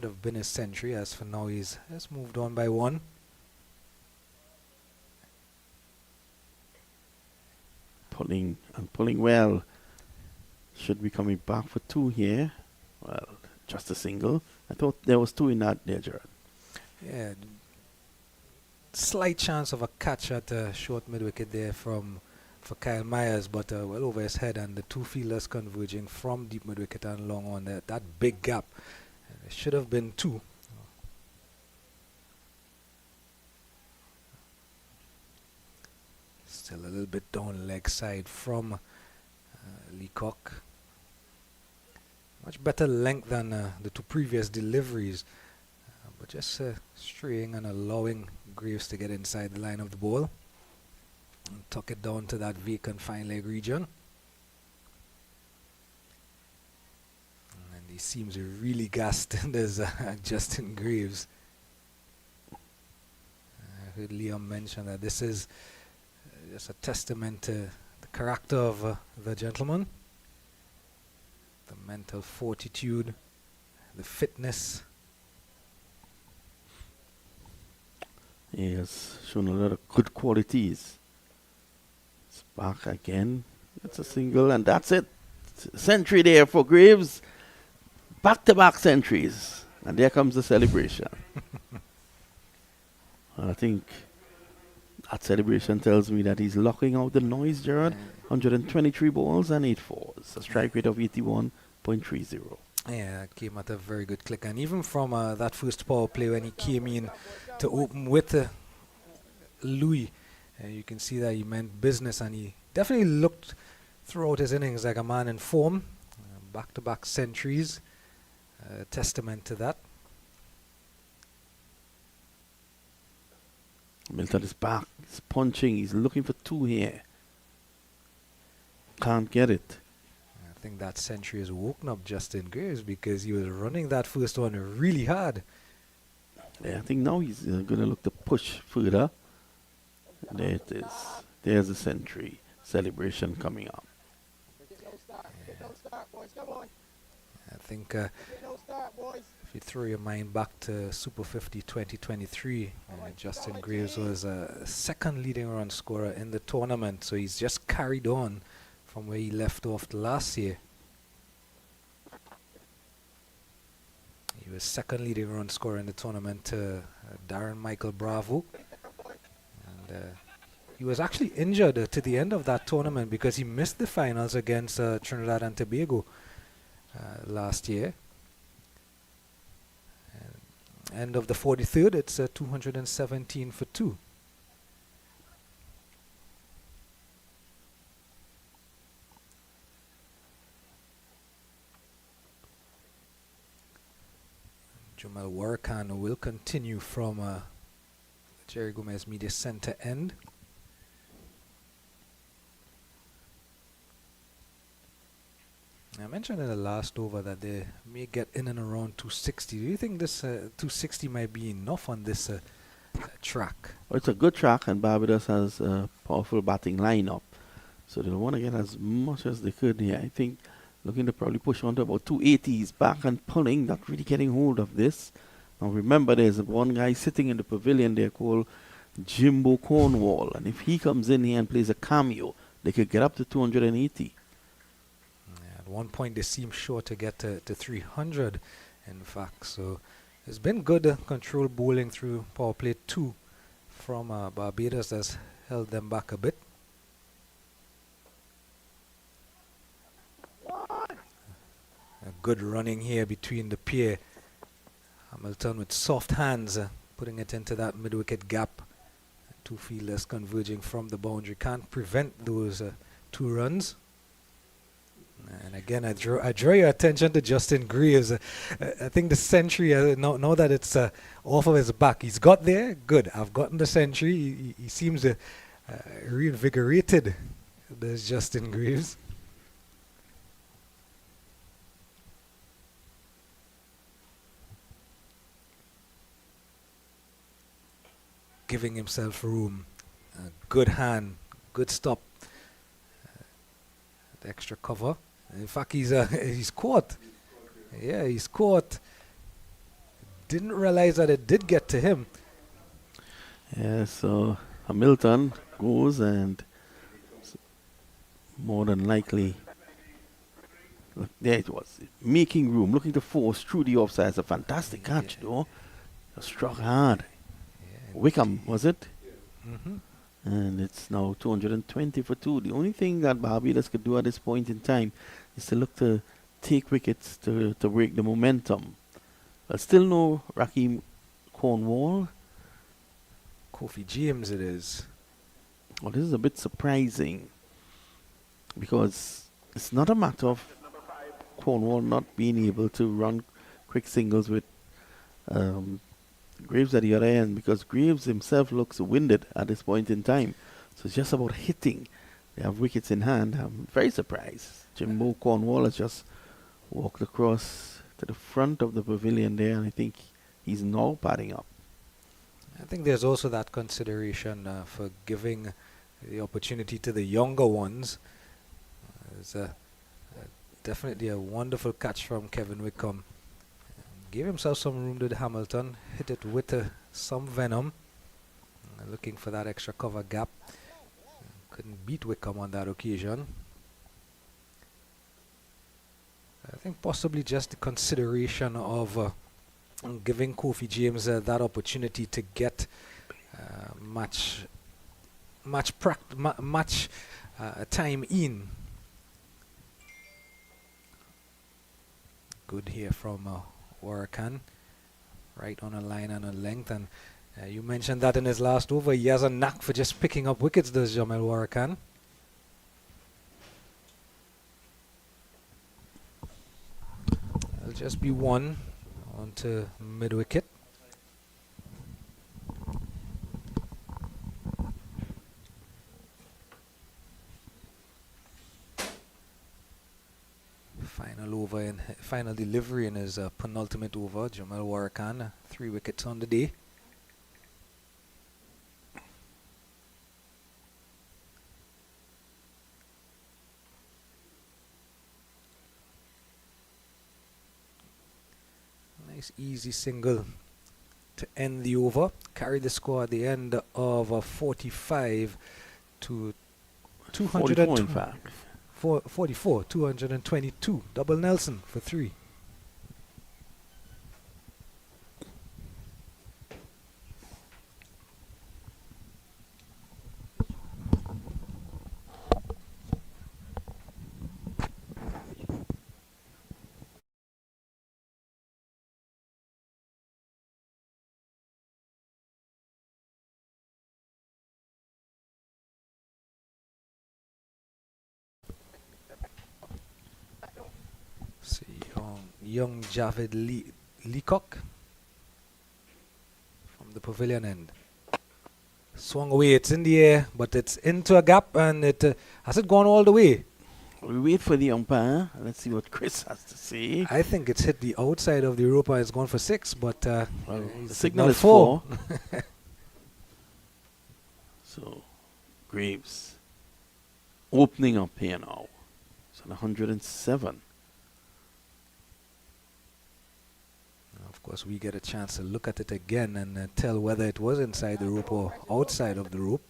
could have been his century. As for now, he's has moved on by one. Pulling and pulling well. Should be coming back for two here. Well, just a single. I thought there was two in that there, Gerard. Yeah, slight chance of a catch at short mid wicket there for Kyle Myers, but well over his head, and the two fielders converging from deep mid wicket and long on that big gap. It should have been two. Still a little bit down leg side from Leacock. Much better length than the two previous deliveries, but just straying and allowing Graves to get inside the line of the ball and tuck it down to that vacant fine leg region. And he seems really gassed. There's Justin Graves. I heard Liam mention that this is just a testament to the character of the gentleman, the mental fortitude, the fitness. He has shown a lot of good qualities. It's back again. It's a single, and that's it. Century there for Graves. Back-to-back centuries. And there comes the celebration. I think that celebration tells me that he's locking out the noise, Gerard. 123 balls and 8 fours. A strike rate of 81.30. Yeah, it came at a very good click. And even from that first power play when he came in to open with Louis, you can see that he meant business, and he definitely looked throughout his innings like a man in form. Back-to-back centuries, testament to that. Milton is back. He's punching. He's looking for two here. Can't get it. I think that century has woken up Justin Graves, because he was running that first one really hard. Yeah, I think now he's going to look to push further. There it is. There's the century celebration coming up. I think if you throw your mind back to Super50 2023, Justin Graves was a second leading run scorer in the tournament, so he's just carried on from where he left off last year. He was second leading run scorer in the tournament to Darren Michael Bravo. And he was actually injured to the end of that tournament because he missed the finals against Trinidad and Tobago last year. And end of the 43rd, it's 217 for 2. Jamal Warkan will continue from Jerry Gomez Media Center end. I mentioned in the last over that they may get in and around 260. Do you think this 260 might be enough on this track? Well, it's a good track, and Barbados has a powerful batting lineup. So they'll want to get as much as they could here. I think looking to probably push on to about 280s, back and pulling, not really getting hold of this. Now remember, there's one guy sitting in the pavilion there called Jimbo Cornwall, and if he comes in here and plays a cameo, they could get up to 280. At one point, they seem sure to get to 300, in fact. So there's been good control bowling through power play 2 from Barbados that's held them back a bit. A good running here between the pair. Hamilton with soft hands, putting it into that mid-wicket gap. Two fielders converging from the boundary. Can't prevent those 2 runs. And again, I draw your attention to Justin Graves. I think the century, now that it's off of his back, he's got there. Good, I've gotten the century. He seems reinvigorated. There's Justin Graves. Giving himself room. Good hand, good stop. The extra cover. In fact, he's caught. Yeah, he's caught. didn't realize that it did get to him. Yeah, so Hamilton goes and more than likely, look, there it was, making room, looking to force through the offside. It's a fantastic catch, though. Struck hard. Wickham, was it? Mm-hmm. And it's now 220 for 2. The only thing that Barbados could do at this point in time is to look to take wickets to break the momentum. But still no Raheem Cornwall. Kofi James it is. Well, this is a bit surprising because it's not a matter of Cornwall not being able to run quick singles with Graves at the other end, because Graves himself looks winded at this point in time. So it's just about hitting. They have wickets in hand. I'm very surprised. Jimbo Cornwall has just walked across to the front of the pavilion there, and I think he's now padding up. I think there's also that consideration for giving the opportunity to the younger ones. It's definitely a wonderful catch from Kevin Wickham. Gave himself some room to Hamilton, hit it with some venom, looking for that extra cover gap. Couldn't beat Wickham on that occasion. I think possibly just the consideration of giving Kofi James that opportunity to get much time in. Good here from Warakan, right on a line and a length, and you mentioned that in his last over, he has a knack for just picking up wickets, does Jamil Warakan. It'll just be one onto mid wicket. Final delivery in his penultimate over, Jamil Warakan, 3 wickets on the day. Nice easy single to end the over, carry the score at the end of 45 to 200. 44, 222. Double Nelson for 3. See, young Javed Leacock from the pavilion end. Swung away, it's in the air, but it's into a gap, and it has it gone all the way? We wait for the umpire. Let's see what Chris has to say. I think it's hit the outside of the rope and it's gone for 6, but the signal is 4. So, Graves opening up here now. It's on 107. Of course, we get a chance to look at it again and tell whether it was inside the rope or outside of the rope.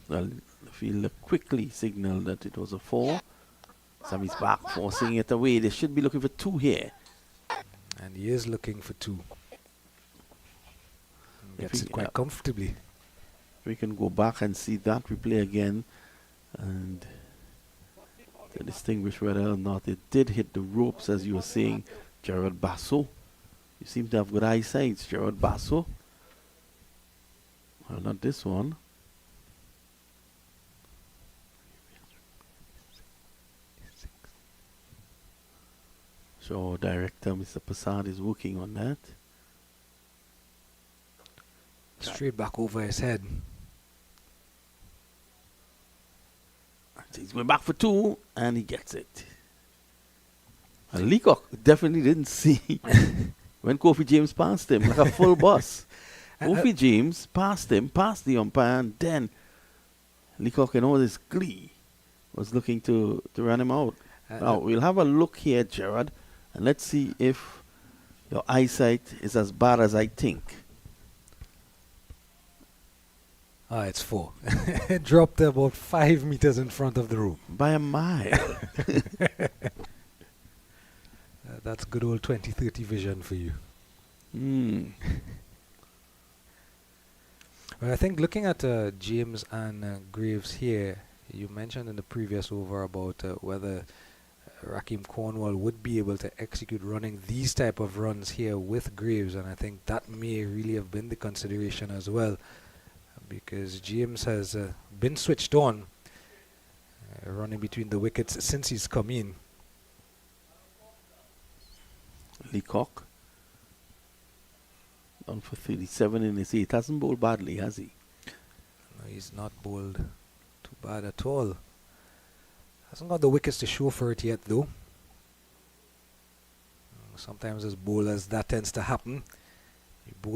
Well, the fielder quickly signaled that it was a 4. Sammy's back forcing it away. They should be looking for 2 here. And he is looking for 2. Gets it quite comfortably. We can go back and see that replay again and to distinguish whether or not it did hit the ropes, as you were saying, Gerard Basso. You seem to have good eyesight, Gerard Basso. Well, not this one. So director Mr. Passad is working on that. Straight back over his head. So he's going back for 2 and he gets it. And Leacock definitely didn't see when Kofi James passed him like a full bus. Kofi James passed him, past the umpire, and then Leacock in all his glee was looking to run him out. Now, we'll have a look here, Gerard, and let's see if your eyesight is as bad as I think. It's 4. It dropped about 5 meters in front of the room. By a mile. That's good old 20/30 vision for you. Well, I think looking at James and Graves here, you mentioned in the previous over about whether Raheem Cornwall would be able to execute running these type of runs here with Graves, and I think that may really have been the consideration as well, because James has been switched on running between the wickets since he's come in. Leacock on for 37 in his 8. Hasn't bowled badly, has he? No, he's not bowled too bad at all. Hasn't got the wickets to show for it yet, though. Sometimes as bowlers that tends to happen. You bowl